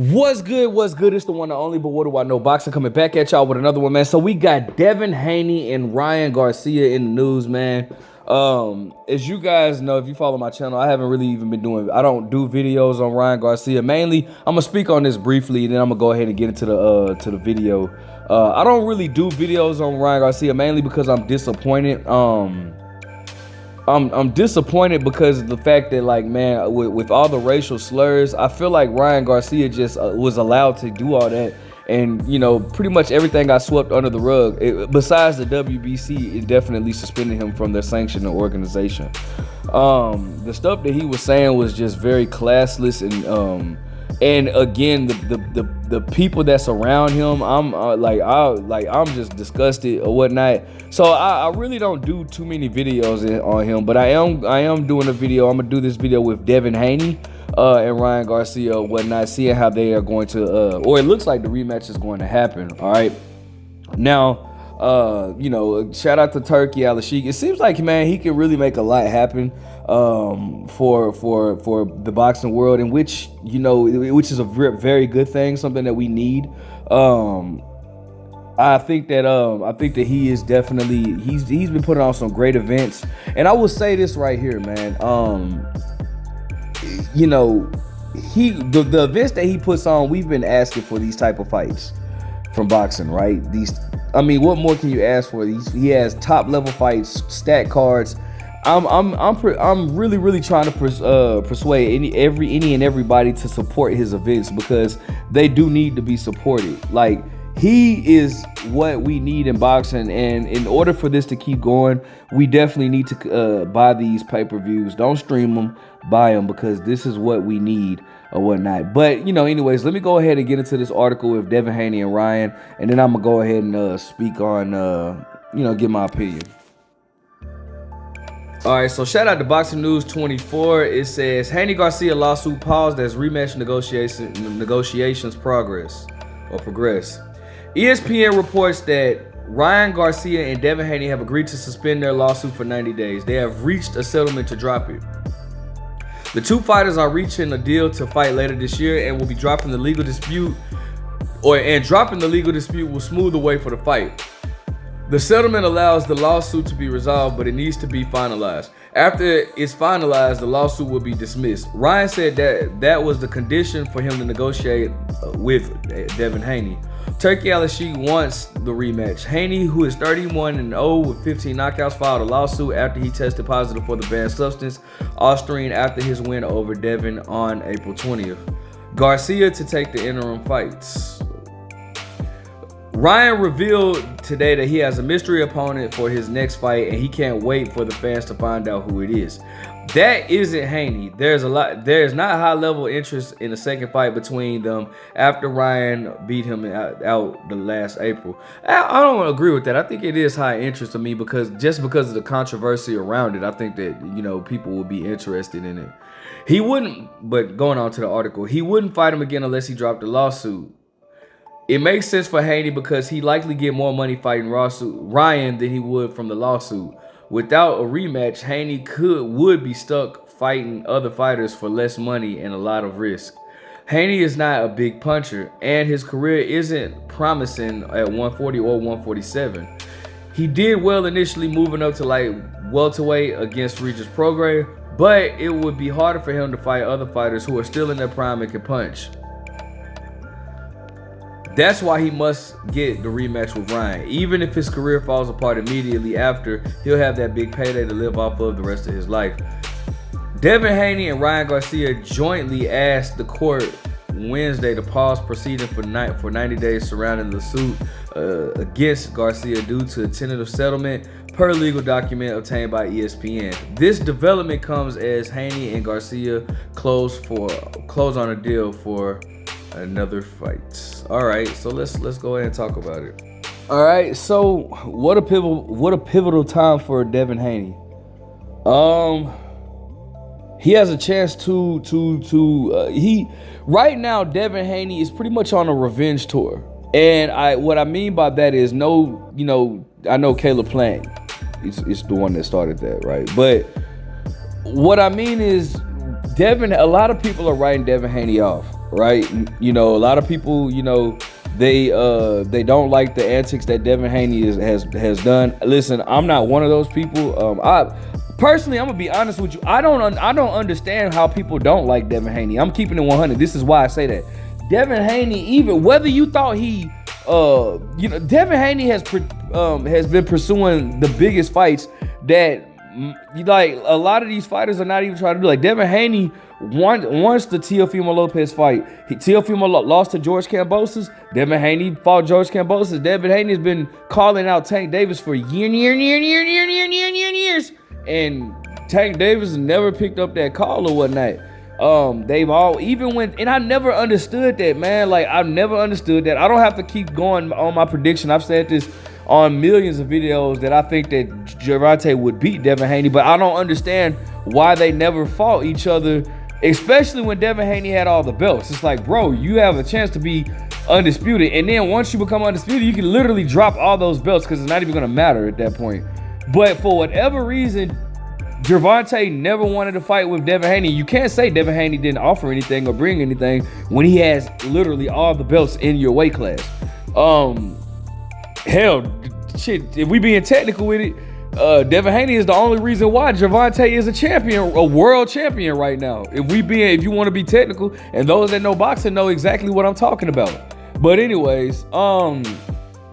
What's good? What's good? It's the one and only, but what do I know? Boxing coming back at y'all with another one, man. So we got Devin Haney and Ryan Garcia in the news, man. As you guys know, if you follow my channel, I haven't really even been I don't do videos on Ryan Garcia. Mainly, I'm gonna speak on this briefly, and then I'm gonna go ahead and get into the video. I don't really do videos on Ryan Garcia mainly because I'm disappointed. I'm disappointed because of the fact that, like, man, with all the racial slurs, I feel like Ryan Garcia just was allowed to do all that, and you know, pretty much everything got swept under the rug. Besides the WBC, it definitely suspended him from their sanctioning organization. The stuff that he was saying was just very classless, and again, the people that's around him, I'm just disgusted or whatnot. So I really don't do too many videos on him, but I am doing a video. I'm gonna do this video with Devin Haney and Ryan Garcia or whatnot, seeing how they are going to, or it looks like the rematch is going to happen. All right, now. You know, shout out to Turkey Al-Sheikh. It seems like, man, he can really make a lot happen for the boxing world, in which, you know, which is a very good thing, something that we need. I think that he is definitely, he's been putting on some great events, and I will say this right here, man. You know, the events that he puts on, we've been asking for these type of fights from boxing, right? I mean, what more can you ask for? He has top level fights, stat cards. I'm really trying to persuade any and everybody to support his events, because they do need to be supported. Like, he is what we need in boxing, and in order for this to keep going, we definitely need to buy these pay-per-views. Don't stream them, buy them, because this is what we need or whatnot. But, you know, anyways, let me go ahead and get into this article with Devin Haney and Ryan, and then I'm gonna go ahead and speak on, you know, give my opinion. All right, so shout out to Boxing News 24. It says Haney Garcia lawsuit paused as rematch negotiations progress. ESPN reports that Ryan Garcia and Devin Haney have agreed to suspend their lawsuit for 90 days. They have reached a settlement to drop it. The two fighters are reaching a deal to fight later this year and will be dropping the legal dispute, dropping the legal dispute will smooth the way for the fight. The settlement allows the lawsuit to be resolved, but it needs to be finalized. After it's finalized, the lawsuit will be dismissed. Ryan said that was the condition for him to negotiate with Devin Haney. Turkey Al-Sheikh wants the rematch. Haney, who is 31-0 with 15 knockouts, filed a lawsuit after he tested positive for the banned substance, Austrian, after his win over Devin on April 20th. Garcia to take the interim fights. Ryan revealed today that he has a mystery opponent for his next fight, and he can't wait for the fans to find out who it is. That isn't Haney. There's not high level interest in the second fight between them after Ryan beat him out the last April. I don't agree with that. I think it is high interest to me, because of the controversy around it, I think that, you know, people will be interested in it. He wouldn't, but going on to the article, he wouldn't fight him again unless he dropped the lawsuit. It makes sense for Haney because he likely get more money fighting Ryan than he would from the lawsuit. Without a rematch, Haney would be stuck fighting other fighters for less money and a lot of risk. Haney is not a big puncher, and his career isn't promising at 140 or 147. He did well initially moving up to light welterweight against Regis Prograis, but it would be harder for him to fight other fighters who are still in their prime and can punch. That's why he must get the rematch with Ryan. Even if his career falls apart immediately after, he'll have that big payday to live off of the rest of his life. Devin Haney and Ryan Garcia jointly asked the court Wednesday to pause proceeding for 90 days surrounding the suit against Garcia due to a tentative settlement, per legal document obtained by ESPN. This development comes as Haney and Garcia close on a deal for another fight. All right, so let's go ahead and talk about it. All right, so what a pivotal time for Devin Haney. He has a chance to right now Devin Haney is pretty much on a revenge tour. And what I mean by that is, no, you know, I know Caleb Plant is the one that started that, right? But what I mean is, a lot of people are writing Devin Haney off. right? You know, a lot of people, you know, they don't like the antics that Devin Haney has done. Listen, I'm not one of those people. I personally, I'm gonna be honest with you. I don't understand how people don't like Devin Haney. I'm keeping it 100. This is why I say that. Devin Haney, even whether you thought he, you know, Devin Haney has been pursuing the biggest fights that, like, a lot of these fighters are not even trying to do. Like, Devin Haney once the Teofimo Lopez fight, Teofimo lost to George Kambosos. Devin Haney fought George Kambosos. Devin Haney has been calling out Tank Davis for years, and Tank Davis never picked up that call or whatnot. They've all, even when, and I never understood that, man. Like, I've never understood that. I don't have to keep going on my prediction. I've said this on millions of videos that I think that Gervonta would beat Devin Haney, but I don't understand why they never fought each other, especially when Devin Haney had all the belts. It's like, bro, you have a chance to be undisputed, and then once you become undisputed, you can literally drop all those belts because it's not even going to matter at that point. But for whatever reason, Gervonta never wanted to fight with Devin Haney. You can't say Devin Haney didn't offer anything or bring anything when he has literally all the belts in your weight class. Hell, shit, if we being technical with it, Devin Haney is the only reason why Gervonta is a champion, a world champion right now. If you want to be technical, and those that know boxing know exactly what I'm talking about. But anyways,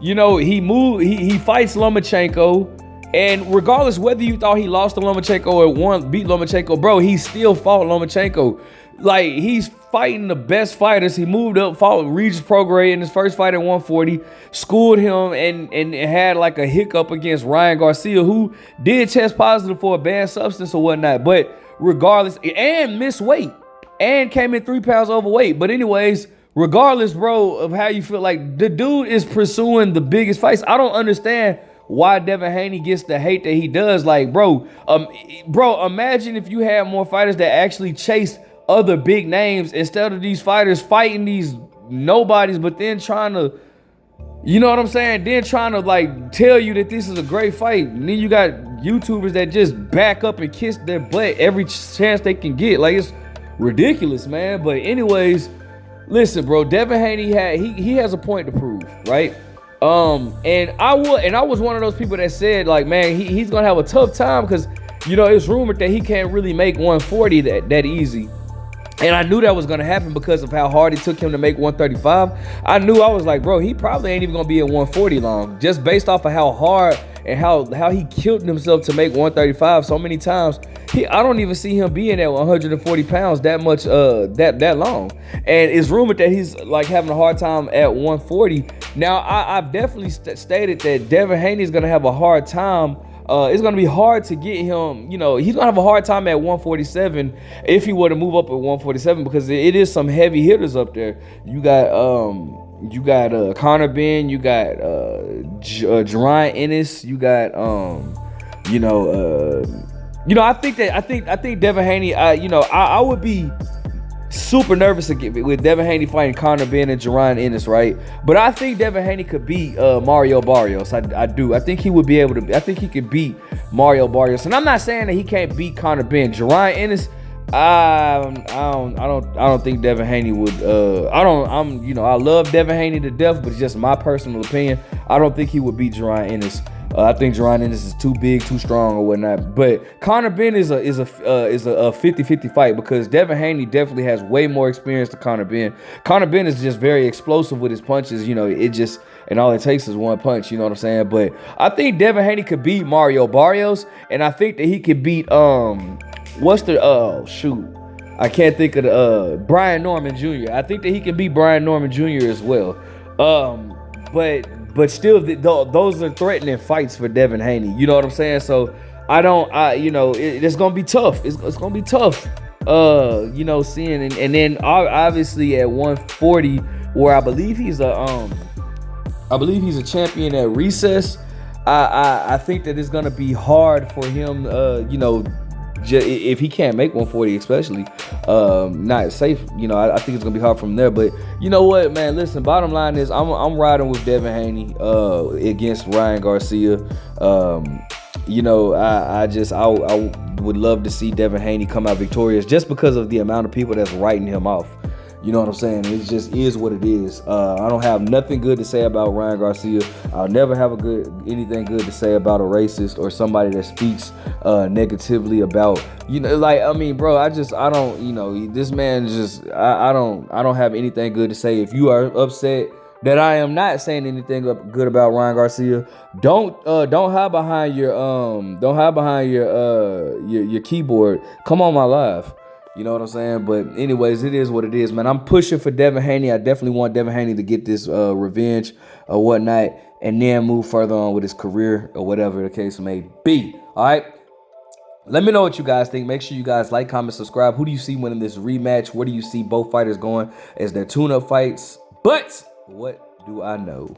you know, he fights Lomachenko. And regardless whether you thought he lost to Lomachenko or beat Lomachenko, bro, he still fought Lomachenko. Like, he's fighting the best fighters. He moved up, fought Regis Prograis in his first fight at 140, schooled him, and had like a hiccup against Ryan Garcia, who did test positive for a banned substance or whatnot. But regardless, and missed weight, and came in 3 pounds overweight. But anyways, regardless, bro, of how you feel, like, the dude is pursuing the biggest fights. I don't understand why Devin Haney gets the hate that he does. Like, bro, imagine if you had more fighters that actually chased other big names instead of these fighters fighting these nobodies, but then trying to, you know what I'm saying? Then trying to, like, tell you that this is a great fight. And then you got YouTubers that just back up and kiss their butt every chance they can get. Like, it's ridiculous, man. But anyways, listen, bro, Devin Haney he has a point to prove, right? And I was one of those people that said, like, man, he's gonna have a tough time because, you know, it's rumored that he can't really make 140 that easy. And I knew that was gonna happen because of how hard it took him to make 135. I was like, bro, he probably ain't even gonna be at 140 long, just based off of how hard and how he killed himself to make 135 so many times. I don't even see him being at 140 pounds that much, that long. And it's rumored that he's, like, having a hard time at 140. Now, I've definitely stated that Devin Haney is gonna have a hard time. It's going to be hard to get him, you know, he's going to have a hard time at 147 if he were to move up at 147, because it is some heavy hitters up there. You got Conor Ben, you got Jerron Ennis, you got I think Devin Haney, I would be super nervous with Devin Haney fighting Conor Ben and Jerron Ennis, right? But I think Devin Haney could beat Mario Barrios. I do. I think he would be able to. I think he could beat Mario Barrios. And I'm not saying that he can't beat Conor Ben. Jerron Ennis, I don't think Devin Haney would. I love Devin Haney to death, but it's just my personal opinion. I don't think he would beat Jerron Ennis. I think Jerron Ennis is too big, too strong, or whatnot. But Conor Ben is a 50-50 fight, because Devin Haney definitely has way more experience than Conor Ben. Conor Ben is just very explosive with his punches. You know, and all it takes is one punch. You know what I'm saying? But I think Devin Haney could beat Mario Barrios, and I think that he could beat I can't think of the Brian Norman Jr. I think that he can beat Brian Norman Jr. as well. But still, those are threatening fights for Devin Haney. You know what I'm saying? So it's gonna be tough. It's gonna be tough. Seeing and then obviously at 140, where I believe he's a champion at recess. I think that it's gonna be hard for him. If he can't make 140, especially not safe, I think it's gonna be hard from there. But you know what, man? Listen, bottom line is I'm riding with Devin Haney against Ryan Garcia. I would love to see Devin Haney come out victorious, just because of the amount of people that's writing him off. You know what I'm saying? It just is what it is. I don't have nothing good to say about Ryan Garcia. I'll never have anything good to say about a racist or somebody that speaks negatively about, like, I mean, bro, I don't, this man I don't have anything good to say. If you are upset that I am not saying anything good about Ryan Garcia, don't hide behind your keyboard. Come on my live. You know what I'm saying? But anyways, it is what it is, man. I'm pushing for Devin Haney. I definitely want Devin Haney to get this revenge or whatnot, and then move further on with his career or whatever the case may be. All right. Let me know what you guys think. Make sure you guys like, comment, subscribe. Who do you see winning this rematch? Where do you see both fighters going as their tune-up fights? But what do I know?